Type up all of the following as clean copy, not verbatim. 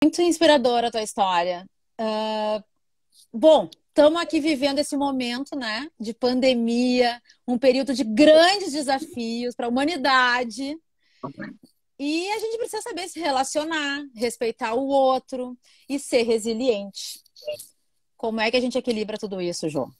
Muito inspiradora a tua história. Bom, estamos aqui vivendo esse momento, né, de pandemia, um período de grandes desafios para a humanidade. E a gente precisa saber se relacionar, respeitar o outro e ser resiliente. Como é que a gente equilibra tudo isso, João?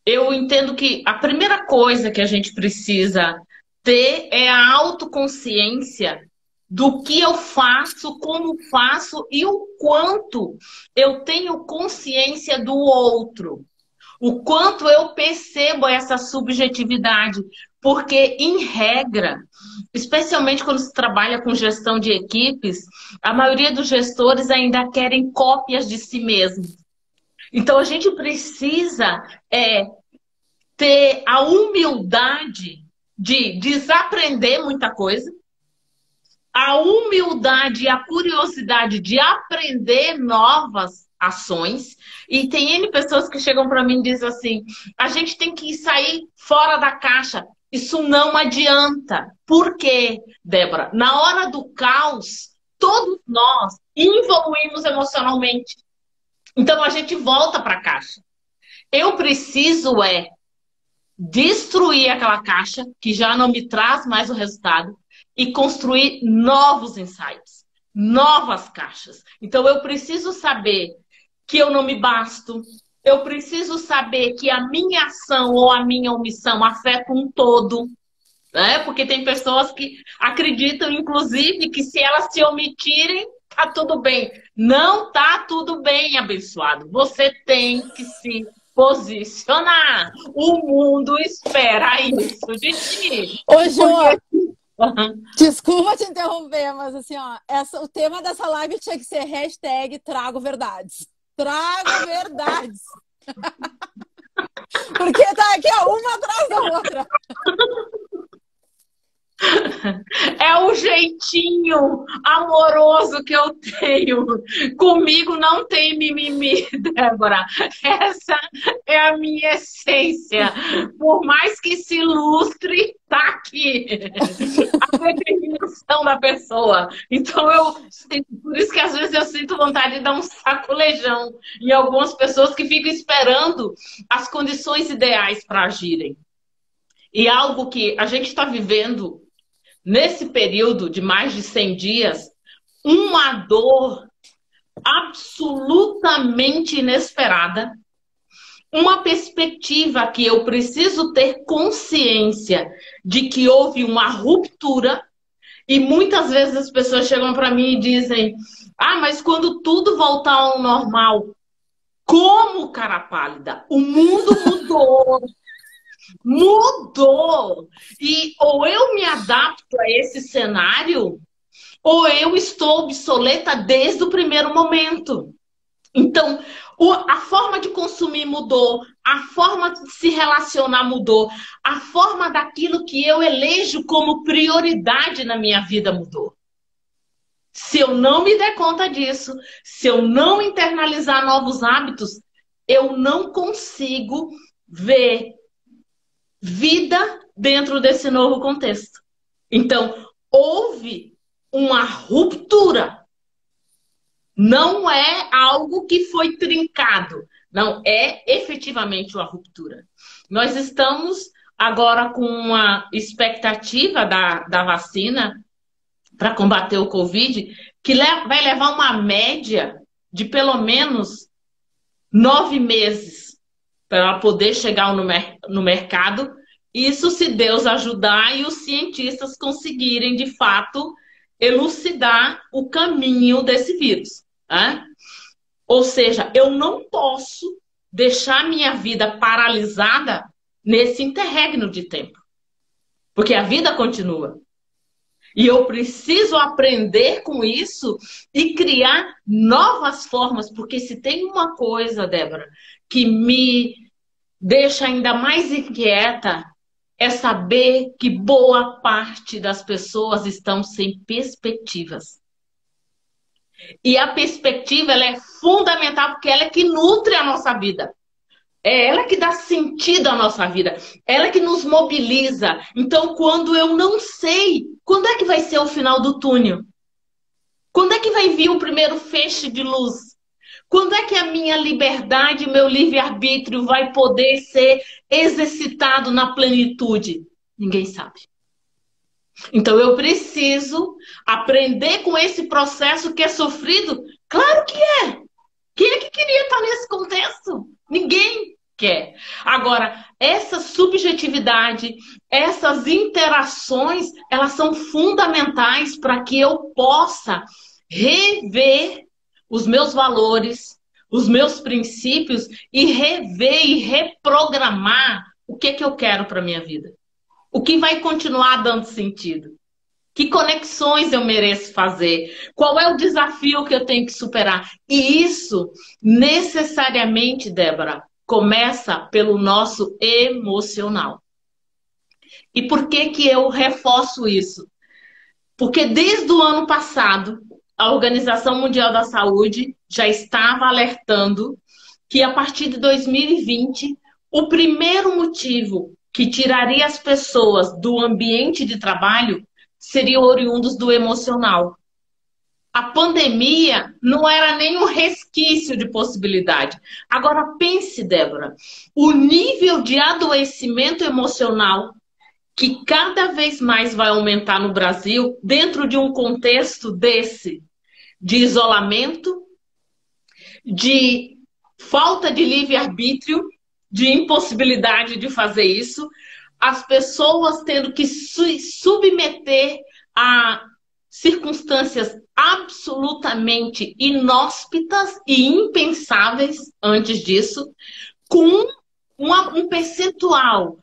Eu entendo que a primeira coisa que a gente precisa ter é a autoconsciência do que eu faço, como faço e o quanto eu tenho consciência do outro. O quanto eu percebo essa subjetividade. Porque, em regra, especialmente quando se trabalha com gestão de equipes, a maioria dos gestores ainda querem cópias de si mesmo. Então, a gente precisa ter a humildade de desaprender muita coisa, a humildade e a curiosidade de aprender novas ações. E tem N pessoas que chegam para mim e dizem assim: a gente tem que sair fora da caixa. Isso não adianta. Por quê, Débora? Na hora do caos, todos nós evoluímos emocionalmente. Então a gente volta para a caixa. Eu preciso destruir aquela caixa que já não me traz mais o resultado e construir novos insights, novas caixas. Então eu preciso saber que eu não me basto, eu preciso saber que a minha ação ou a minha omissão afeta um todo, né? Porque tem pessoas que acreditam, inclusive, que se elas se omitirem, tá tudo bem. Não tá tudo bem, abençoado. Você tem que se posicionar. O mundo espera isso de ti. Ô, João, Porque... desculpa te interromper, mas assim, ó, o tema dessa live tinha que ser hashtag Trago Verdades. Trago Verdades. Porque tá aqui, ó, uma atrás da outra. É o jeitinho amoroso que eu tenho. Comigo não tem mimimi, Débora. Essa é a minha essência. Por mais que se ilustre, tá aqui. A determinação da pessoa. Então, por isso que às vezes eu sinto vontade de dar um sacolejão em algumas pessoas que ficam esperando as condições ideais para agirem. E algo que a gente está vivendo nesse período de mais de 100 dias, uma dor absolutamente inesperada, uma perspectiva que eu preciso ter consciência de que houve uma ruptura, e muitas vezes as pessoas chegam para mim e dizem: ah, mas quando tudo voltar ao normal, como, cara pálida? O mundo mudou. Mudou! E ou eu me adapto a esse cenário, ou eu estou obsoleta desde o primeiro momento. Então, a forma de consumir mudou, a forma de se relacionar mudou, a forma daquilo que eu elejo como prioridade na minha vida mudou. Se eu não me der conta disso, se eu não internalizar novos hábitos, eu não consigo ver vida dentro desse novo contexto. Então, houve uma ruptura. Não é algo que foi trincado. Não, é efetivamente uma ruptura. Nós estamos agora com uma expectativa da vacina para combater o Covid, que vai levar uma média de pelo menos 9 meses para ela poder chegar no mercado. Isso se Deus ajudar e os cientistas conseguirem, de fato, elucidar o caminho desse vírus. Né? Ou seja, eu não posso deixar minha vida paralisada nesse interregno de tempo. Porque a vida continua. E eu preciso aprender com isso e criar novas formas. Porque se tem uma coisa, Débora, que me deixa ainda mais inquieta, é saber que boa parte das pessoas estão sem perspectivas. E a perspectiva, ela é fundamental porque ela é que nutre a nossa vida. É ela que dá sentido à nossa vida. Ela que nos mobiliza. Então, quando eu não sei, quando é que vai ser o final do túnel? Quando é que vai vir o primeiro feixe de luz? Quando é que a minha liberdade, meu livre-arbítrio vai poder ser exercitado na plenitude? Ninguém sabe. Então eu preciso aprender com esse processo que é sofrido. Claro que é. Quem é que queria estar nesse contexto? Ninguém quer. Agora, essa subjetividade, essas interações, elas são fundamentais para que eu possa rever os meus valores, os meus princípios e rever e reprogramar o que eu quero para minha vida. O que vai continuar dando sentido? Que conexões eu mereço fazer? Qual é o desafio que eu tenho que superar? E isso, necessariamente, Débora, começa pelo nosso emocional. E por que que eu reforço isso? Porque desde o ano passado, a Organização Mundial da Saúde já estava alertando que a partir de 2020, o primeiro motivo que tiraria as pessoas do ambiente de trabalho seriam oriundos do emocional. A pandemia não era nem um resquício de possibilidade. Agora pense, Débora, o nível de adoecimento emocional que cada vez mais vai aumentar no Brasil dentro de um contexto desse, de isolamento, de falta de livre-arbítrio, de impossibilidade de fazer isso, as pessoas tendo que se submeter a circunstâncias absolutamente inóspitas e impensáveis antes disso, com um percentual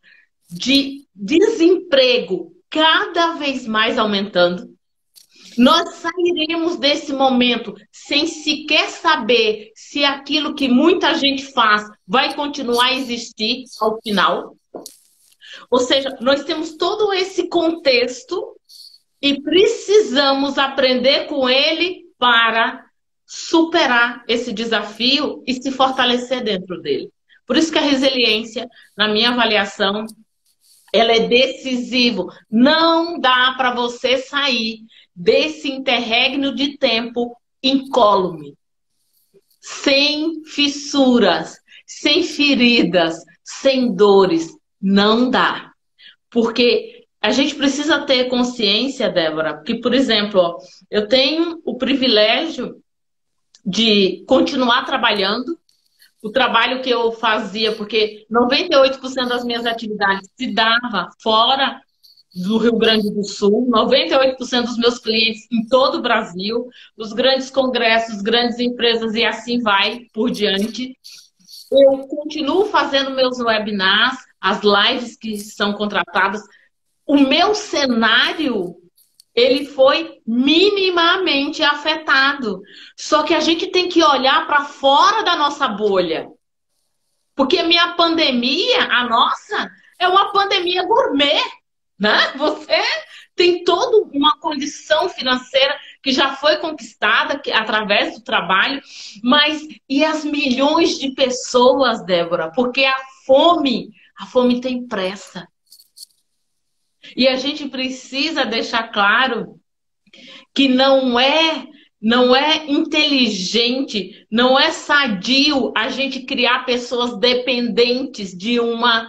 de desemprego cada vez mais aumentando. Nós sairemos desse momento sem sequer saber se aquilo que muita gente faz vai continuar a existir ao final. Ou seja, nós temos todo esse contexto e precisamos aprender com ele para superar esse desafio e se fortalecer dentro dele. Por isso que a resiliência, na minha avaliação, ela é decisiva. Não dá para você sair desse interregno de tempo incólume, sem fissuras, sem feridas, sem dores. Não dá. Porque a gente precisa ter consciência, Débora, que, por exemplo, ó, eu tenho o privilégio de continuar trabalhando, o trabalho que eu fazia, porque 98% das minhas atividades se dava fora do Rio Grande do Sul, 98% dos meus clientes em todo o Brasil, os grandes congressos, grandes empresas e assim vai por diante. Eu continuo fazendo meus webinars, as lives que são contratadas. O meu cenário, ele foi minimamente afetado. Só que a gente tem que olhar para fora da nossa bolha. Porque a minha pandemia, a nossa, é uma pandemia gourmet, né? Você tem toda uma condição financeira que já foi conquistada através do trabalho, mas e as milhões de pessoas, Débora? Porque a fome tem pressa. E a gente precisa deixar claro que não é inteligente, não é sadio a gente criar pessoas dependentes de uma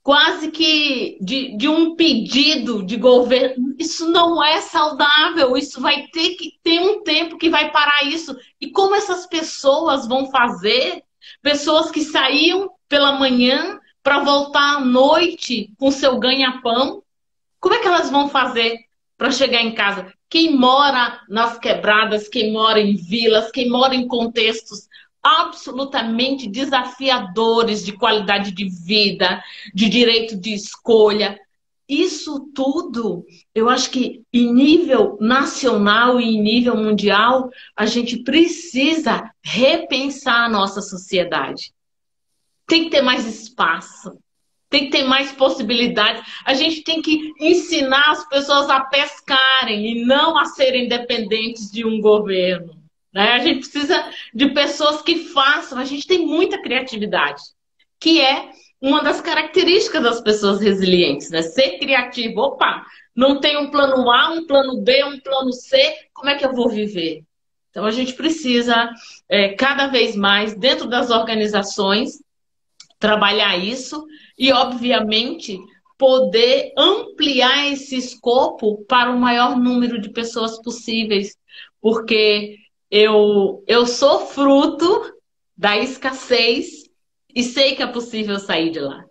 quase que de um pedido de governo. Isso não é saudável, isso vai ter que ter um tempo que vai parar isso. E como essas pessoas vão fazer? Pessoas que saíam pela manhã para voltar à noite com seu ganha-pão, como é que elas vão fazer para chegar em casa? Quem mora nas quebradas, quem mora em vilas, quem mora em contextos absolutamente desafiadores de qualidade de vida, de direito de escolha. Isso tudo, eu acho que em nível nacional e em nível mundial, a gente precisa repensar a nossa sociedade. Tem que ter mais espaço, tem que ter mais possibilidades. A gente tem que ensinar as pessoas a pescarem e não a serem dependentes de um governo. Né? A gente precisa de pessoas que façam. A gente tem muita criatividade, que é uma das características das pessoas resilientes, né? Ser criativo. Opa, não tem um plano A, um plano B, um plano C, como é que eu vou viver? Então a gente precisa, cada vez mais, dentro das organizações, trabalhar isso e, obviamente, poder ampliar esse escopo para o maior número de pessoas possíveis, porque eu sou fruto da escassez e sei que é possível sair de lá.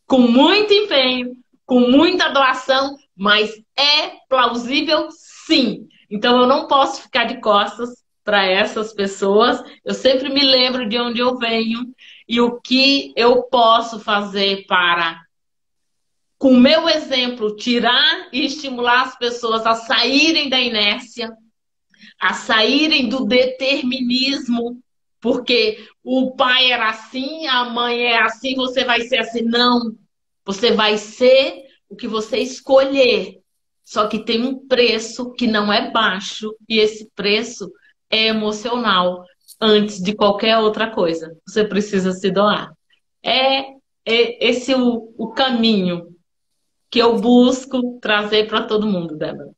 Com muito empenho, com muita doação, mas é plausível sim. Então eu não posso ficar de costas para essas pessoas. Eu sempre me lembro de onde eu venho e o que eu posso fazer para, com o meu exemplo, tirar e estimular as pessoas a saírem da inércia, a saírem do determinismo, porque o pai era assim, a mãe é assim, você vai ser assim. Não, você vai ser o que você escolher. Só que tem um preço que não é baixo, e esse preço é emocional. Antes de qualquer outra coisa, você precisa se doar. É, é esse o caminho que eu busco trazer para todo mundo, Débora.